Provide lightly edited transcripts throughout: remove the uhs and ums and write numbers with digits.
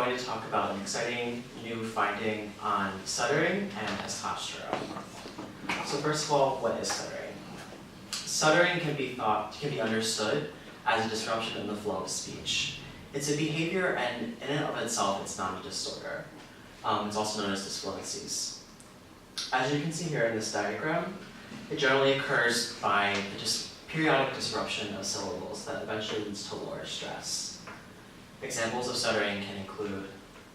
going to talk about an exciting new finding on stuttering and testosterone. So first of all, what is stuttering? Stuttering can be understood as a disruption in the flow of speech. It's a behavior, and in and of itself, it's not a disorder. It's also known as dysfluencies. As you can see here in this diagram, it generally occurs by the periodic disruption of syllables that eventually leads to lower stress. Examples of stuttering can include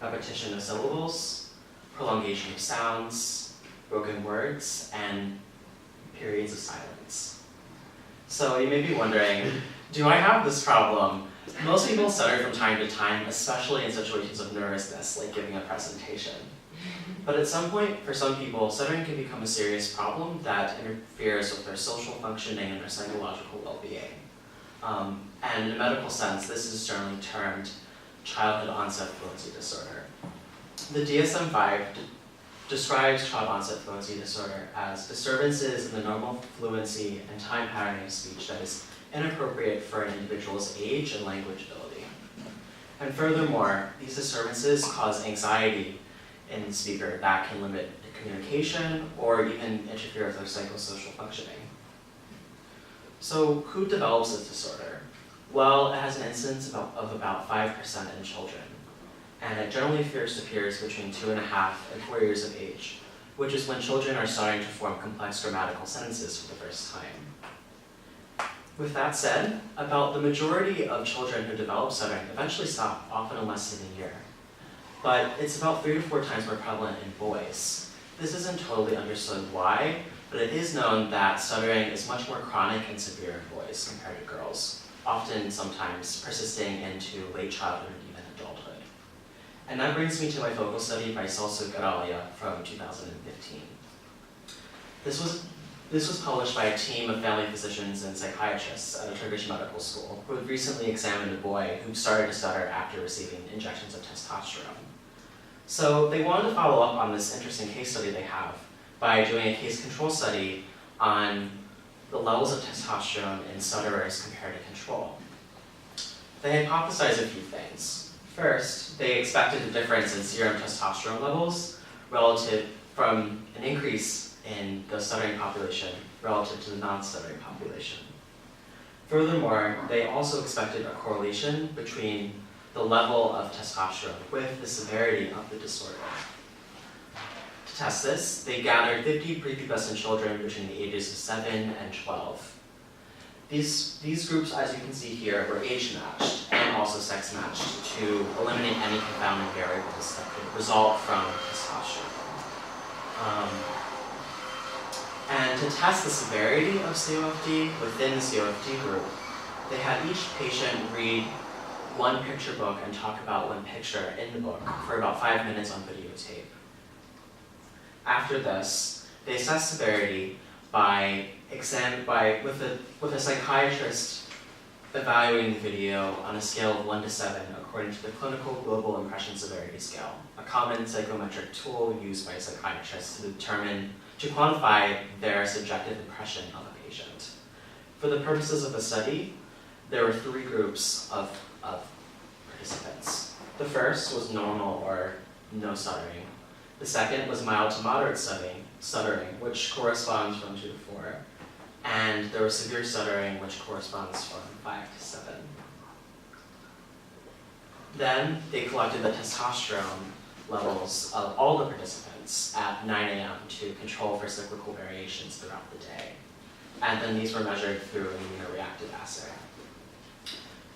repetition of syllables, prolongation of sounds, broken words, and periods of silence. So you may be wondering, do I have this problem? Most people stutter from time to time, especially in situations of nervousness, like giving a presentation. But at some point, for some people, stuttering can become a serious problem that interferes with their social functioning and their psychological well-being. And in a medical sense, this is generally termed childhood onset fluency disorder. The DSM-5 describes child onset fluency disorder as disturbances in the normal fluency and time patterning of speech that is inappropriate for an individual's age and language ability. And furthermore, these disturbances cause anxiety in the speaker that can limit communication or even interfere with their psychosocial functioning. So who develops this disorder? Well, it has an incidence of about 5% in children, and it generally first appears between 2.5 and 4 years of age, which is when children are starting to form complex grammatical sentences for the first time. With that said, about the majority of children who develop stuttering eventually stop, often in less than a year. But it's about 3 to 4 times more prevalent in boys. This isn't totally understood why, but it is known that stuttering is much more chronic and severe in boys compared to girls, often sometimes persisting into late childhood and even adulthood. And that brings me to my focal study by Celso Garalha from 2015. This was published by a team of family physicians and psychiatrists at a Turkish medical school who had recently examined a boy who started to stutter after receiving injections of testosterone. So they wanted to follow up on this interesting case study they have by doing a case control study on the levels of testosterone in stutterers compared to control. They hypothesized a few things. First, they expected a difference in serum testosterone levels relative from an increase in the stuttering population relative to the non-stuttering population. Furthermore, they also expected a correlation between the level of testosterone with the severity of the disorder. To test this, they gathered 50 prepubescent children between the ages of 7 and 12. These groups, as you can see here, were age-matched and also sex-matched to eliminate any confounding variables that could result from testosterone. And to test the severity of COFD within the COFD group, they had each patient read one picture book and talk about one picture in the book for about 5 minutes on videotape. After this, they assessed severity with a psychiatrist evaluating the video on a scale of 1 to 7 according to the Clinical Global Impression Severity Scale, a common psychometric tool used by psychiatrists to quantify their subjective impression of a patient. For the purposes of the study, there were 3 groups of participants. The first was normal or no stuttering. The second was mild to moderate stuttering, which corresponds from 2 to 4. And there was severe stuttering, which corresponds from 5 to 7. Then they collected the testosterone levels of all the participants at 9 a.m. to control for cyclical variations throughout the day. And then these were measured through an immunoreactive assay.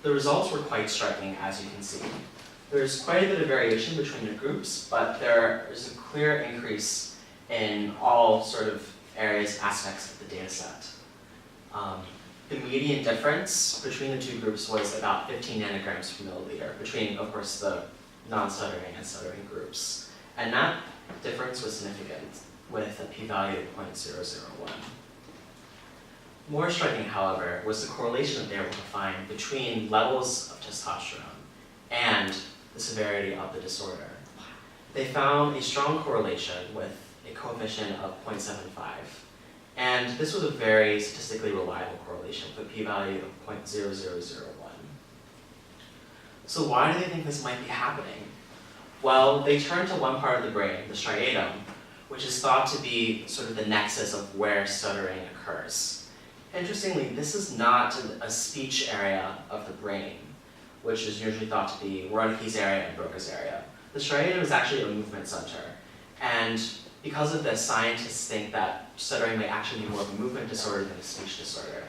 The results were quite striking, as you can see. There's quite a bit of variation between the groups, but there is a clear increase in all sort of aspects of the data set. The median difference between the 2 groups was about 15 nanograms per milliliter between, of course, the non-stuttering and stuttering groups. And that difference was significant with a p-value of 0.001. More striking, however, was the correlation that they were able to find between levels of testosterone and the severity of the disorder. They found a strong correlation with a coefficient of 0.75. And this was a very statistically reliable correlation with a p-value of 0.0001. So why do they think this might be happening? Well, they turn to one part of the brain, the striatum, which is thought to be sort of the nexus of where stuttering occurs. Interestingly, this is not a speech area of the brain, which is usually thought to be Wernicke's area and Broca's area. The striatum is actually a movement center, and because of this, scientists think that stuttering may actually be more of a movement disorder than a speech disorder.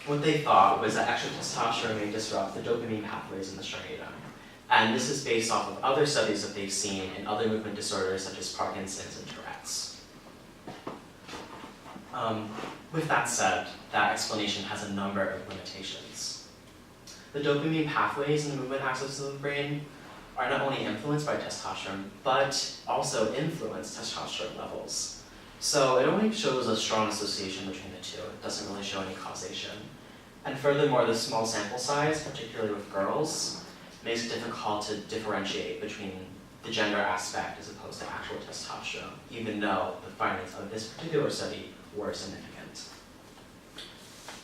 What they thought was that extra testosterone may disrupt the dopamine pathways in the striatum. And this is based off of other studies that they've seen in other movement disorders such as Parkinson's and Tourette's. With that said, that explanation has a number of limitations. The dopamine pathways in the movement axis of the brain are not only influenced by testosterone, but also influence testosterone levels. So it only shows a strong association between the two. It doesn't really show any causation. And furthermore, the small sample size, particularly with girls, makes it difficult to differentiate between the gender aspect as opposed to actual testosterone, even though the findings of this particular study were significant.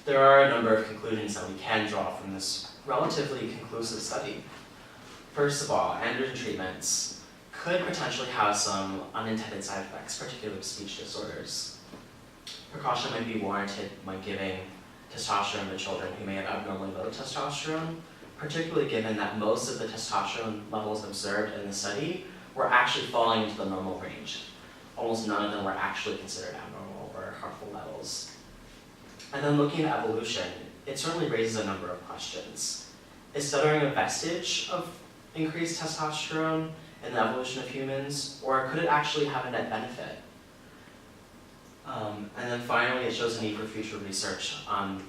There are a number of conclusions that we can draw from this relatively conclusive study. First of all, androgen treatments could potentially have some unintended side effects, particularly with speech disorders. Precaution might be warranted when giving testosterone to children who may have abnormally low testosterone, particularly given that most of the testosterone levels observed in the study were actually falling into the normal range. Almost none of them were actually considered abnormal or harmful levels. And then looking at evolution, it certainly raises a number of questions. Is stuttering a vestige of increased testosterone in the evolution of humans, or could it actually have a net benefit? And then finally, it shows a need for future research on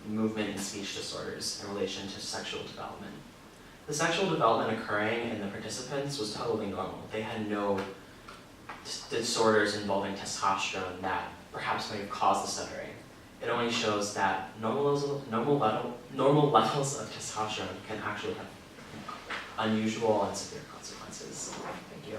movement and speech disorders in relation to sexual development. The sexual development occurring in the participants was totally normal. They had no disorders involving testosterone that perhaps may have caused the stuttering. It only shows that normal levels of testosterone can actually have unusual and severe consequences. Thank you.